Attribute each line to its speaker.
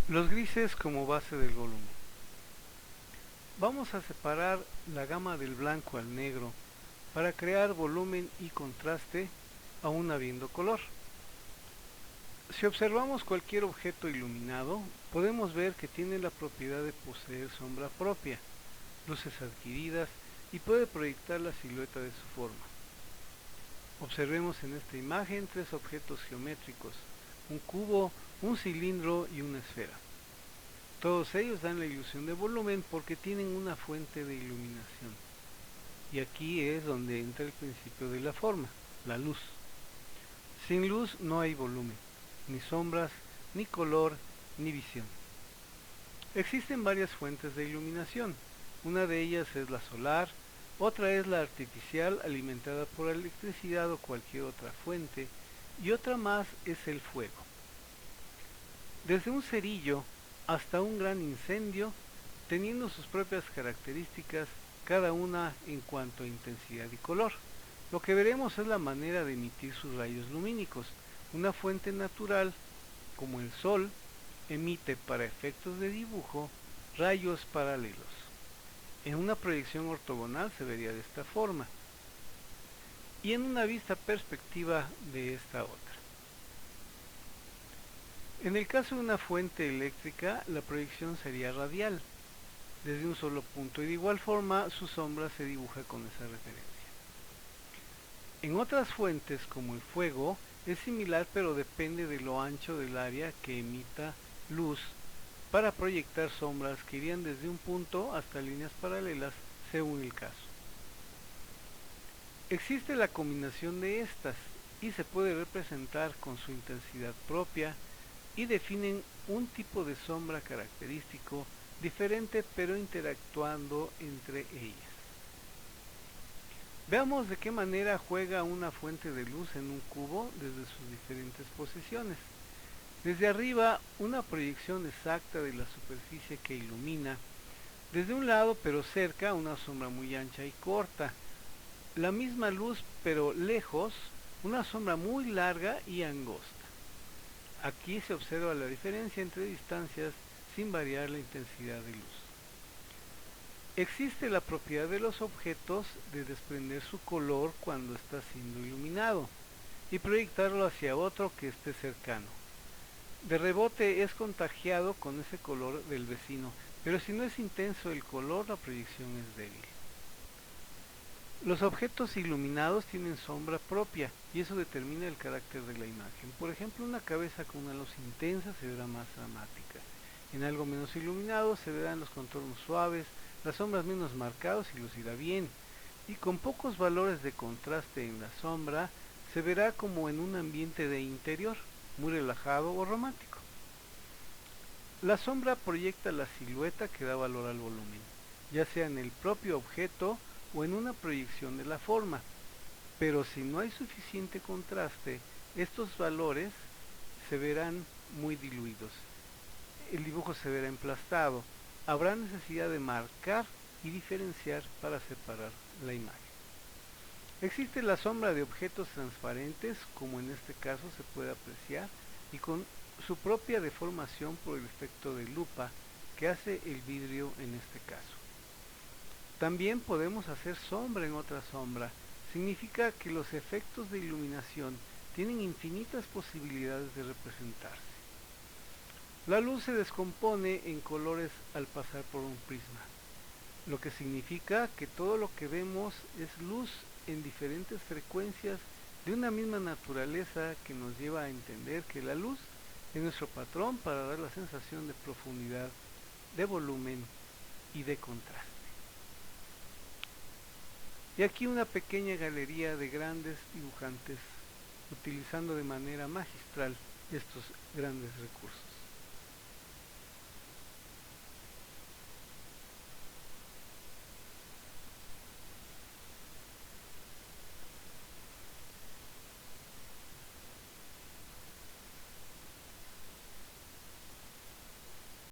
Speaker 1: Los grises como base del volumen. Vamos a separar la gama del blanco al negro para crear volumen y contraste aún habiendo color. Si observamos cualquier objeto iluminado, podemos ver que tiene la propiedad de poseer sombra propia, luces adquiridas y puede proyectar la silueta de su forma. Observemos en esta imagen tres objetos geométricos, un cubo, un cilindro y una esfera. Todos ellos dan la ilusión de volumen porque tienen una fuente de iluminación. Y aquí es donde entra el principio de la forma, la luz. Sin luz no hay volumen, ni sombras, ni color, ni visión. Existen varias fuentes de iluminación. Una de ellas es la solar, otra es la artificial alimentada por electricidad o cualquier otra fuente, y otra más es el fuego. Desde un cerillo hasta un gran incendio, teniendo sus propias características, cada una en cuanto a intensidad y color. Lo que veremos es la manera de emitir sus rayos lumínicos. Una fuente natural, como el sol, emite para efectos de dibujo rayos paralelos. En una proyección ortogonal se vería de esta forma, y en una vista perspectiva de esta otra. En el caso de una fuente eléctrica, la proyección sería radial, desde un solo punto, y de igual forma su sombra se dibuja con esa referencia. En otras fuentes, como el fuego, es similar pero depende de lo ancho del área que emita luz para proyectar sombras que irían desde un punto hasta líneas paralelas según el caso. Existe la combinación de estas y se puede representar con su intensidad propia y definen un tipo de sombra característico diferente pero interactuando entre ellas. Veamos de qué manera juega una fuente de luz en un cubo desde sus diferentes posiciones. Desde arriba, una proyección exacta de la superficie que ilumina. Desde un lado, pero cerca, una sombra muy ancha y corta. La misma luz, pero lejos, una sombra muy larga y angosta. Aquí se observa la diferencia entre distancias sin variar la intensidad de luz. Existe la propiedad de los objetos de desprender su color cuando está siendo iluminado y proyectarlo hacia otro que esté cercano. De rebote es contagiado con ese color del vecino, pero si no es intenso el color, la proyección es débil. Los objetos iluminados tienen sombra propia y eso determina el carácter de la imagen. Por ejemplo, una cabeza con una luz intensa se verá más dramática. En algo menos iluminado se verán los contornos suaves, las sombras menos marcadas y lucirá bien. Y con pocos valores de contraste en la sombra, se verá como en un ambiente de interior, muy relajado o romántico. La sombra proyecta la silueta que da valor al volumen, ya sea en el propio objeto o en una proyección de la forma, pero si no hay suficiente contraste, estos valores se verán muy diluidos. El dibujo se verá emplastado. Habrá necesidad de marcar y diferenciar para separar la imagen. Existe la sombra de objetos transparentes, como en este caso se puede apreciar, y con su propia deformación por el efecto de lupa que hace el vidrio en este caso. También podemos hacer sombra en otra sombra. Significa que los efectos de iluminación tienen infinitas posibilidades de representarse. La luz se descompone en colores al pasar por un prisma, lo que significa que todo lo que vemos es luz en diferentes frecuencias de una misma naturaleza que nos lleva a entender que la luz es nuestro patrón para dar la sensación de profundidad, de volumen y de contraste. Y aquí una pequeña galería de grandes dibujantes utilizando de manera magistral estos grandes recursos.